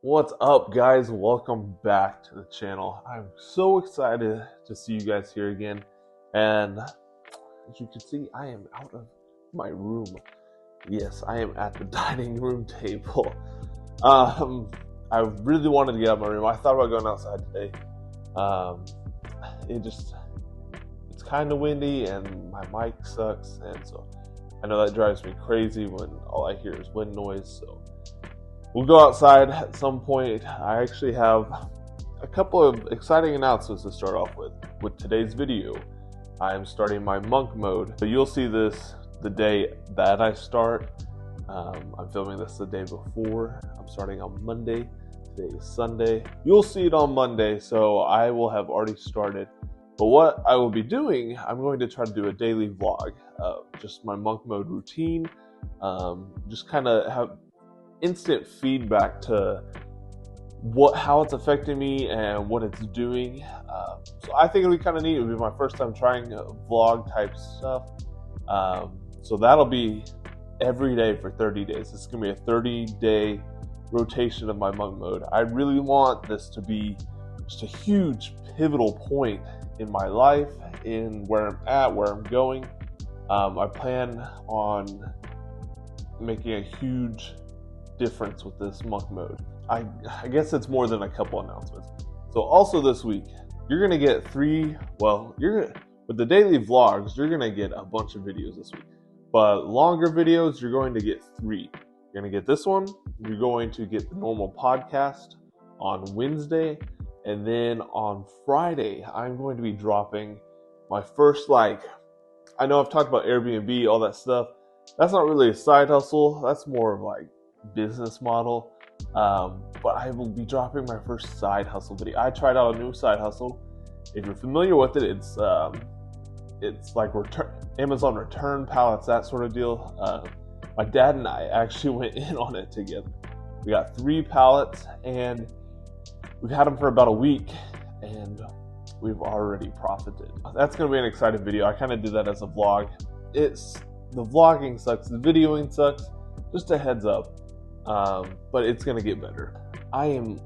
What's up, guys? Welcome back to the channel. I'm so excited to see you guys here again, and as you can see, I am out of my room. Yes, I am at the dining room table. I really wanted to get out of my room. I thought about going outside today. It's kind of windy and my mic sucks, and so I know that drives me crazy when all I hear is wind noise. So we'll go outside at some point. I actually have a couple of exciting announcements to start off with. With today's video, I am starting my monk mode. So you'll see this the day that I start. I'm filming this the day before. I'm starting on Monday. Today is Sunday. You'll see it on Monday, so I will have already started. But what I will be doing, I'm going to try to do a daily vlog of just my monk mode routine. Just kind of have instant feedback to how it's affecting me and what it's doing. So I think it'll be kind of neat. It'll be my first time trying vlog type stuff. So that'll be every day for 30 days. It's going to be a 30-day rotation of my monk mode. I really want this to be just a huge pivotal point in my life, in where I'm at, where I'm going. I plan on making a huge difference with this monk mode. I guess it's more than a couple announcements. So also this week, you're gonna get with the daily vlogs, you're gonna get a bunch of videos this week. But longer videos, you're going to get 3. You're gonna get this one, you're going to get the normal podcast on Wednesday, and then on Friday, I'm going to be dropping my first, I know I've talked about Airbnb, all that stuff. That's not really a side hustle. That's more of business model. But I will be dropping my first side hustle video. I tried out a new side hustle. If you're familiar with it, it's like Amazon return pallets, that sort of deal. My dad and I actually went in on it together. We got 3 pallets and we've had them for about a week and we've already profited. That's going to be an exciting video. I kind of did that as a vlog. The vlogging sucks, the videoing sucks, just a heads up. But it's going to get better. I am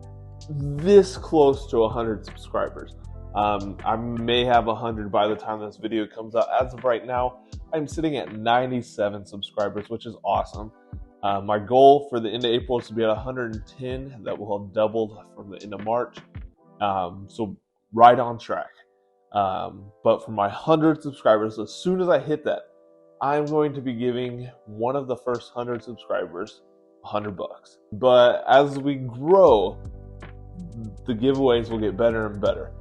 this close to 100 subscribers. I may have 100 by the time this video comes out. As of right now, I'm sitting at 97 subscribers, which is awesome. My goal for the end of April is to be at 110. That will have doubled from the end of March. So right on track. But for my 100 subscribers, as soon as I hit that, I'm going to be giving one of the first 100 subscribers $100. But as we grow, the giveaways will get better and better.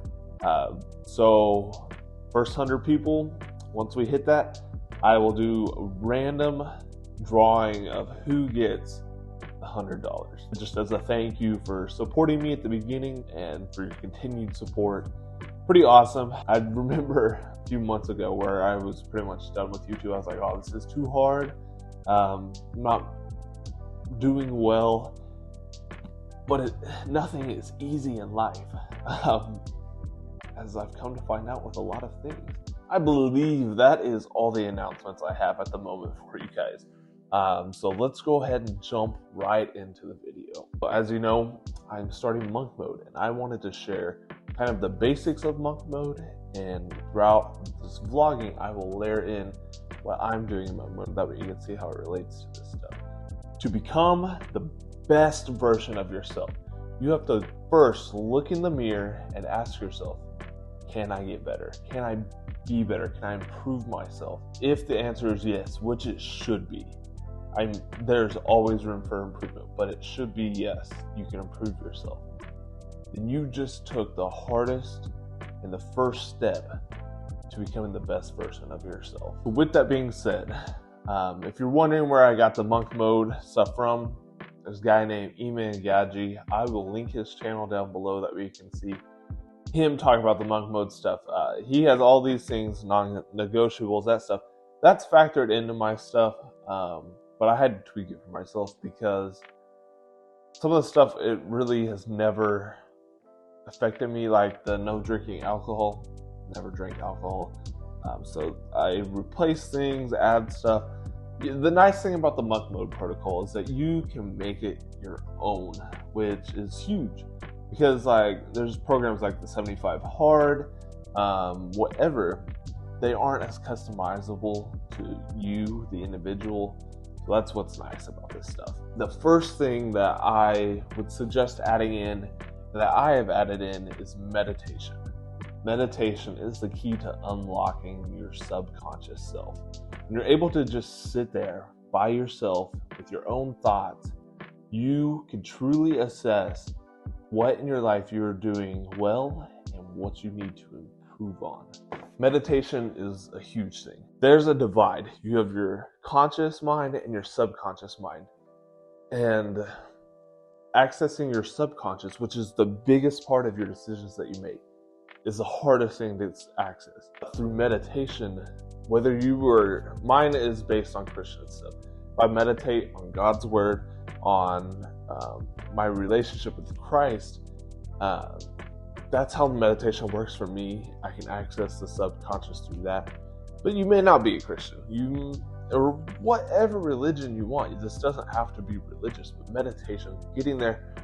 So first 100 people, once we hit that, I will do a random drawing of who gets $100, just as a thank you for supporting me at the beginning and for your continued support. Pretty awesome. I remember a few months ago where I was pretty much done with YouTube. I was like, oh, this is too hard. I'm not doing well, but nothing is easy in life. As I've come to find out with a lot of things. I believe that is all the announcements I have at the moment for you guys. So let's go ahead and jump right into the video. As you know, I'm starting monk mode, and I wanted to share kind of the basics of monk mode, and throughout this vlogging, I will layer in what I'm doing in monk mode. That way you can see how it relates to this stuff. To become the best version of yourself, you have to first look in the mirror and ask yourself, can I get better? Can I be better? Can I improve myself? If the answer is yes, which it should be, there's always room for improvement, but it should be yes, you can improve yourself. Then you just took the hardest and the first step to becoming the best version of yourself. With that being said, if you're wondering where I got the monk mode stuff from, there's a guy named Iman Gadzhi. I will link his channel down below that way you can see him talking about the monk mode stuff. He has all these things, non-negotiables, that stuff. That's factored into my stuff, but I had to tweak it for myself because some of the stuff, it really has never affected me, like the no drinking alcohol. Never drank alcohol. So I replace things, add stuff. The nice thing about the monk mode protocol is that you can make it your own which is huge because like there's programs like the 75 Hard, whatever, they aren't as customizable to you, the individual. So that's what's nice about this stuff. The first thing that I would suggest adding in, that I have added in, is meditation. Meditation is the key to unlocking your subconscious self. When you're able to just sit there by yourself with your own thoughts, you can truly assess what in your life you're doing well and what you need to improve on. Meditation is a huge thing. There's a divide. You have your conscious mind and your subconscious mind. And accessing your subconscious, which is the biggest part of your decisions that you make, is the hardest thing to access. Through meditation, whether mine is based on Christian stuff. If I meditate on God's word, on my relationship with Christ, that's how meditation works for me. I can access the subconscious through that. But you may not be a Christian, or whatever religion you want. This doesn't have to be religious, but meditation, getting there,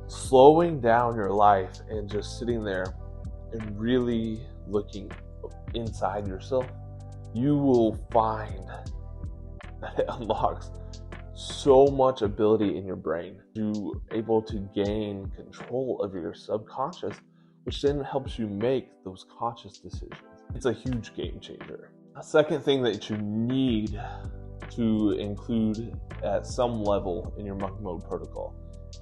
slowing down your life and just sitting there and really looking inside yourself, you will find that it unlocks so much ability in your brain. You're able to gain control of your subconscious, which then helps you make those conscious decisions. It's a huge game changer. A second thing that you need to include at some level in your monk mode protocol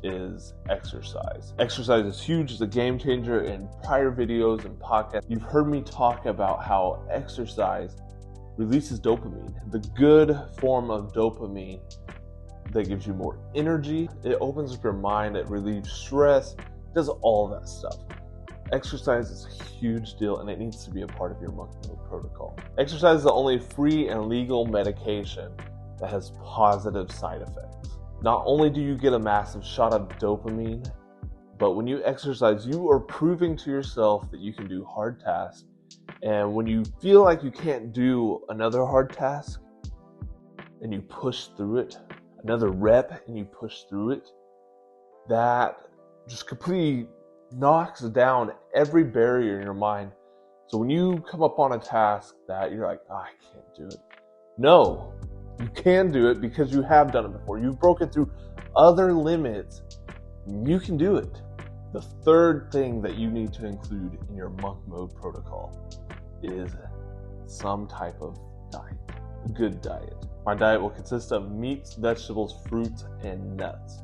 is exercise. Exercise is huge. It's a game changer. In prior videos and podcasts, you've heard me talk about how exercise releases dopamine, the good form of dopamine that gives you more energy. It opens up your mind. It relieves stress. It does all that stuff. Exercise is a huge deal, and it needs to be a part of your monk mode protocol. Exercise is the only free and legal medication that has positive side effects. Not only do you get a massive shot of dopamine, but when you exercise, you are proving to yourself that you can do hard tasks. And when you feel like you can't do another hard task and you push through it, another rep and you push through it, that just completely knocks down every barrier in your mind. So when you come up on a task that you're like, I can't do it. No, you can do it because you have done it before. You've broken through other limits. You can do it. The third thing that you need to include in your monk mode protocol is some type of diet, a good diet. My diet will consist of meats, vegetables, fruits, and nuts.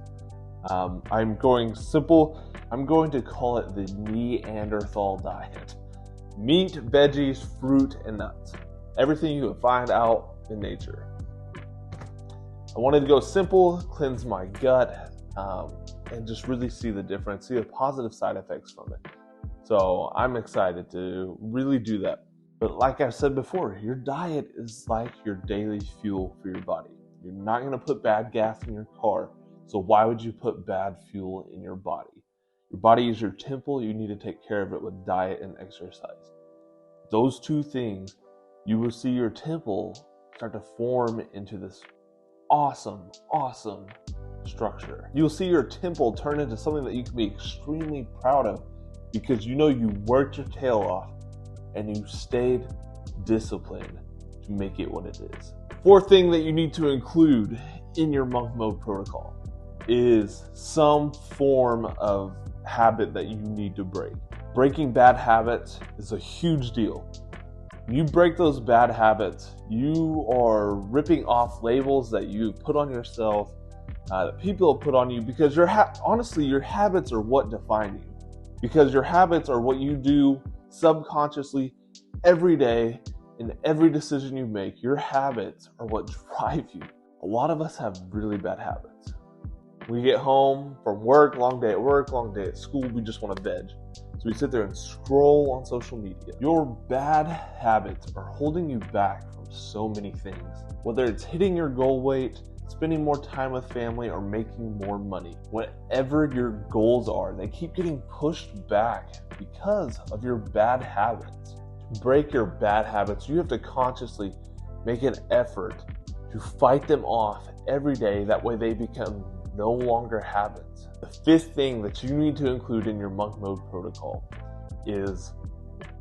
I'm going simple. I'm going to call it the Neanderthal diet. Meat, veggies, fruit, and nuts. Everything you can find out in nature. I wanted to go simple, cleanse my gut, and just really see the difference, see the positive side effects from it. So I'm excited to really do that. But like I said before, your diet is like your daily fuel for your body. You're not going to put bad gas in your car. So why would you put bad fuel in your body? Your body is your temple. You need to take care of it with diet and exercise. Those two things, you will see your temple start to form into this awesome structure. You'll see your temple turn into something that you can be extremely proud of because you know you worked your tail off and you stayed disciplined to make it what it is. Fourth thing that you need to include in your monk mode protocol is some form of habit that you need to break. Breaking bad habits is a huge deal. When you break those bad habits, you are ripping off labels that you put on yourself, that people have put on you, because honestly, your habits are what define you. Because your habits are what you do subconsciously every day in every decision you make. Your habits are what drive you. A lot of us have really bad habits. We get home from work, long day at school, we just want to veg. So we sit there and scroll on social media. Your bad habits are holding you back from so many things. Whether it's hitting your goal weight, spending more time with family, or making more money. Whatever your goals are, they keep getting pushed back because of your bad habits. To break your bad habits, you have to consciously make an effort to fight them off every day. That way they become no longer habits. The fifth thing that you need to include in your monk mode protocol is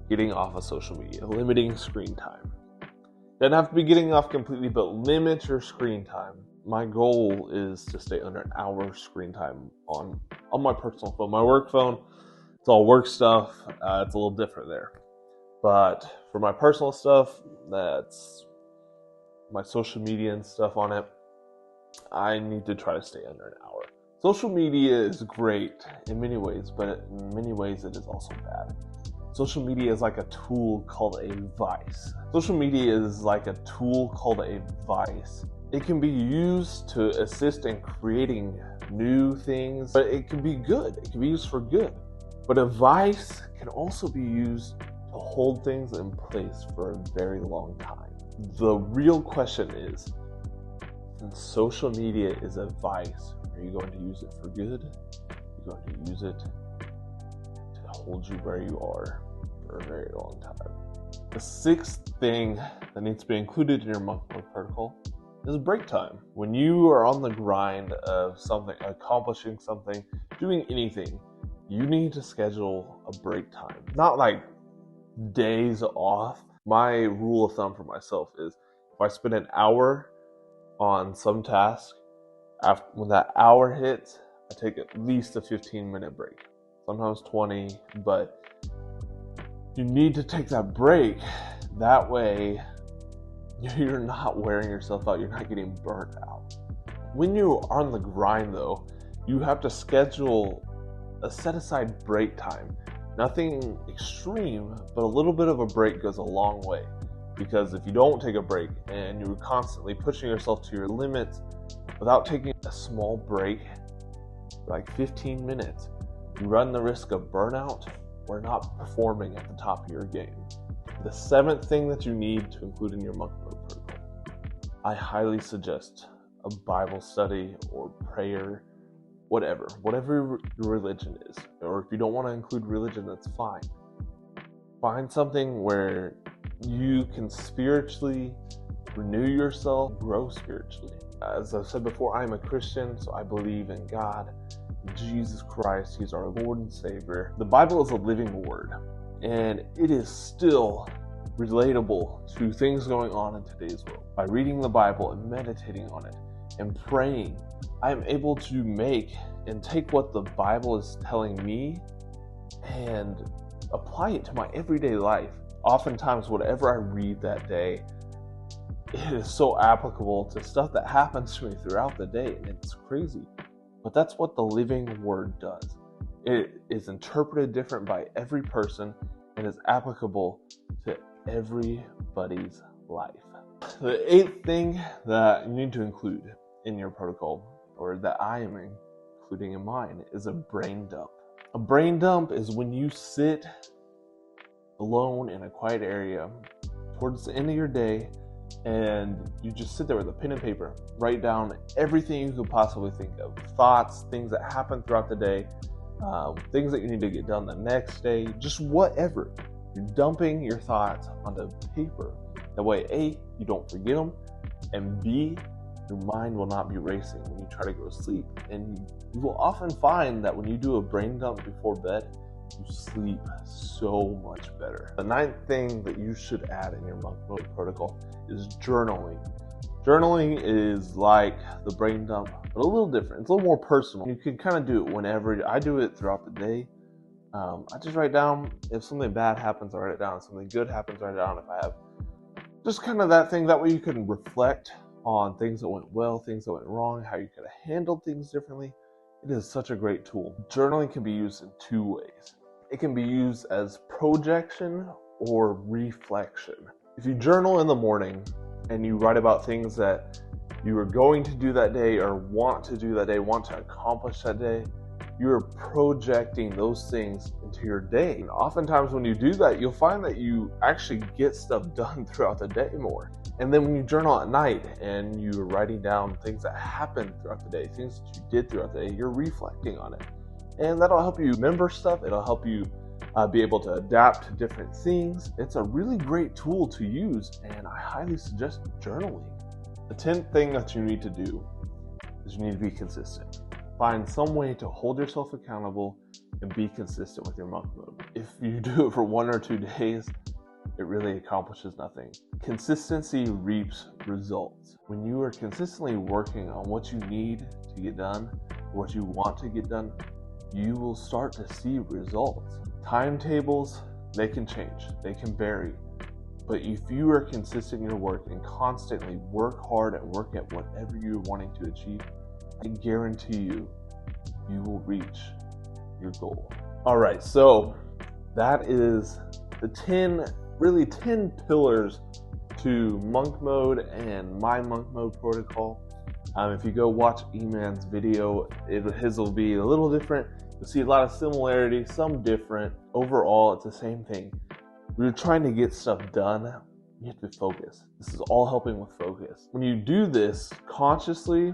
getting off of social media, limiting screen time. Doesn't have to be getting off completely, but limit your screen time. My goal is to stay under an hour screen time on my personal phone. My work phone, it's all work stuff. It's a little different there. But for my personal stuff, that's my social media and stuff on it, I need to try to stay under an hour. Social media is great in many ways, but in many ways it is also bad. Social media is like a tool called a vice. Social media is like a tool called a vice. It can be used to assist in creating new things, but it can be good. It can be used for good. But a vice can also be used to hold things in place for a very long time. The real question is, since social media is a vice, are you going to use it for good? Are you going to use it to hold you where you are for a very long time? The sixth thing that needs to be included in your monk mode protocol is break time. When you are on the grind of something, accomplishing something, doing anything, you need to schedule a break time. Not like days off. My rule of thumb for myself is if I spend an hour on some task, when that hour hits, I take at least a 15-minute break. Sometimes 20, but you need to take that break. That way, you're not wearing yourself out. You're not getting burnt out. When you're on the grind, though, you have to schedule a set-aside break time. Nothing extreme, but a little bit of a break goes a long way. Because if you don't take a break and you're constantly pushing yourself to your limits without taking a small break, like 15 minutes, you run the risk of burnout or not performing at the top of your game. The seventh thing that you need to include in your monk mode protocol, I highly suggest a Bible study or prayer, whatever your religion is. Or if you don't want to include religion, that's fine. Find something where you can spiritually renew yourself, grow spiritually. As I've said before, I'm a Christian, so I believe in God, Jesus Christ. He's our Lord and Savior. The Bible is a living word, and it is still relatable to things going on in today's world. By reading the Bible and meditating on it and praying, I am able to make and take what the Bible is telling me and apply it to my everyday life. Oftentimes, whatever I read that day, it is so applicable to stuff that happens to me throughout the day, and it's crazy. But that's what the living word does. It is interpreted different by every person and is applicable to everybody's life. The eighth thing that you need to include in your protocol, or that I am including in mine, is a brain dump. A brain dump is when you sit alone in a quiet area towards the end of your day and you just sit there with a pen and paper, write down everything you could possibly think of, thoughts, things that happen throughout the day, things that you need to get done the next day, just whatever. You're dumping your thoughts onto paper. That way, A, you don't forget them, and B, your mind will not be racing when you try to go to sleep. And you will often find that when you do a brain dump before bed, you sleep so much better. The ninth thing that you should add in your monk mode protocol is journaling. Journaling is like the brain dump, but a little different. It's a little more personal. You can kind of do it whenever. I do it throughout the day. I just write down, if something bad happens, I write it down. If something good happens, I write it down. If I have just kind of that thing, that way you can reflect on things that went well, things that went wrong, how you could have handled things differently. It is such a great tool. Journaling can be used in two ways. It can be used as projection or reflection. If you journal in the morning and you write about things that you are going to do that day or want to do that day, want to accomplish that day, you're projecting those things into your day. And oftentimes when you do that, you'll find that you actually get stuff done throughout the day more. And then when you journal at night and you're writing down things that happened throughout the day, things that you did throughout the day, you're reflecting on it. And that'll help you remember stuff. It'll help you be able to adapt to different things. It's a really great tool to use, and I highly suggest journaling. The 10th thing that you need to do is you need to be consistent. Find some way to hold yourself accountable and be consistent with your monk mode. If you do it for 1 or 2 days, it really accomplishes nothing. Consistency reaps results. When you are consistently working on what you need to get done, what you want to get done, you will start to see results. Timetables, they can change, they can vary. But if you are consistent in your work and constantly work hard and work at whatever you're wanting to achieve, I guarantee you, you will reach your goal. All right, so that is the 10 pillars to monk mode and my monk mode protocol. If you go watch Iman's video, his will be a little different. You'll see a lot of similarity, some different. Overall, it's the same thing. We're trying to get stuff done. You have to focus. This is all helping with focus. When you do this consciously,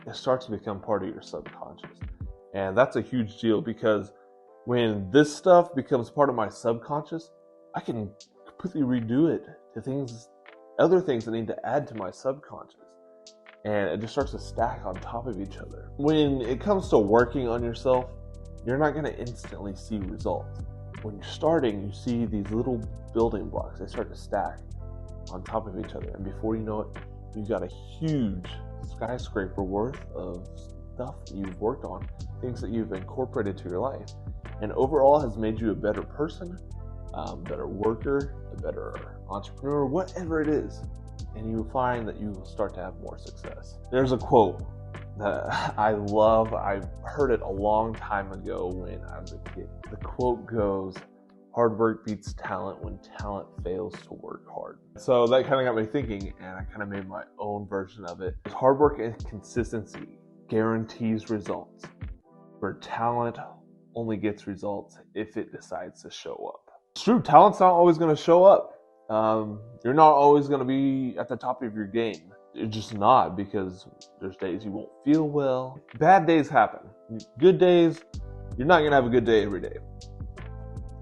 it starts to become part of your subconscious. And that's a huge deal, because when this stuff becomes part of my subconscious, I can completely redo it to other things that need to add to my subconscious. And it just starts to stack on top of each other. When it comes to working on yourself, you're not going to instantly see results. When you're starting, you see these little building blocks. They start to stack on top of each other. And before you know it, you've got a huge skyscraper worth of stuff that you've worked on, things that you've incorporated to your life. And overall has made you a better person, better worker, a better entrepreneur, whatever it is. And you will find that you will start to have more success. There's a quote that I love. I heard it a long time ago when I was a kid. The quote goes, "Hard work beats talent when talent fails to work hard." So that kind of got me thinking, and I kind of made my own version of it. Hard work and consistency guarantees results, where talent only gets results if it decides to show up. It's true, talent's not always going to show up. You're not always going to be at the top of your game. You're just not, because there's days you won't feel well. Bad days happen. Good days, you're not going to have a good day every day.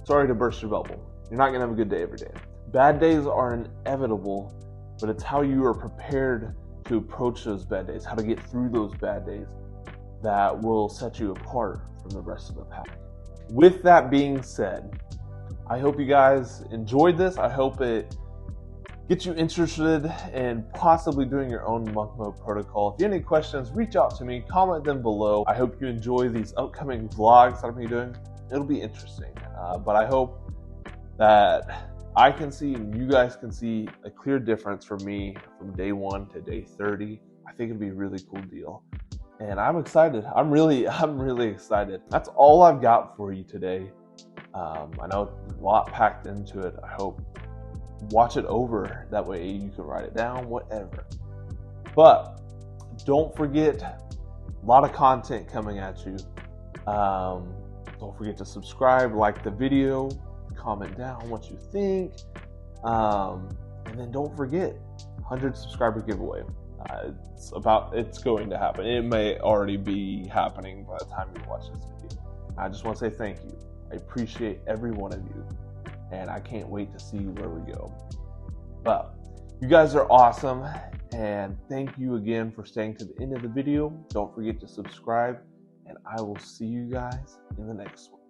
Sorry to burst your bubble. You're not going to have a good day every day. Bad days are inevitable, but it's how you are prepared to approach those bad days, how to get through those bad days, that will set you apart from the rest of the pack. With that being said, I hope you guys enjoyed this. I hope it gets you interested in possibly doing your own monk mode protocol. If you have any questions, reach out to me, comment them below. I hope you enjoy these upcoming vlogs that I'm going to be doing. It'll be interesting, but I hope that I can see and you guys can see a clear difference for me from day 1 to day 30. I think it'd be a really cool deal. And I'm excited. I'm really excited. That's all I've got for you today. I know a lot packed into it. I hope watch it over. That way you can write it down, whatever. But don't forget, a lot of content coming at you. Don't forget to subscribe, like the video, comment down what you think. And then don't forget, 100 subscriber giveaway. It's going to happen. It may already be happening by the time you watch this video. I just want to say thank you. I appreciate every one of you, and I can't wait to see where we go. But you guys are awesome, and thank you again for staying to the end of the video. Don't forget to subscribe, and I will see you guys in the next one.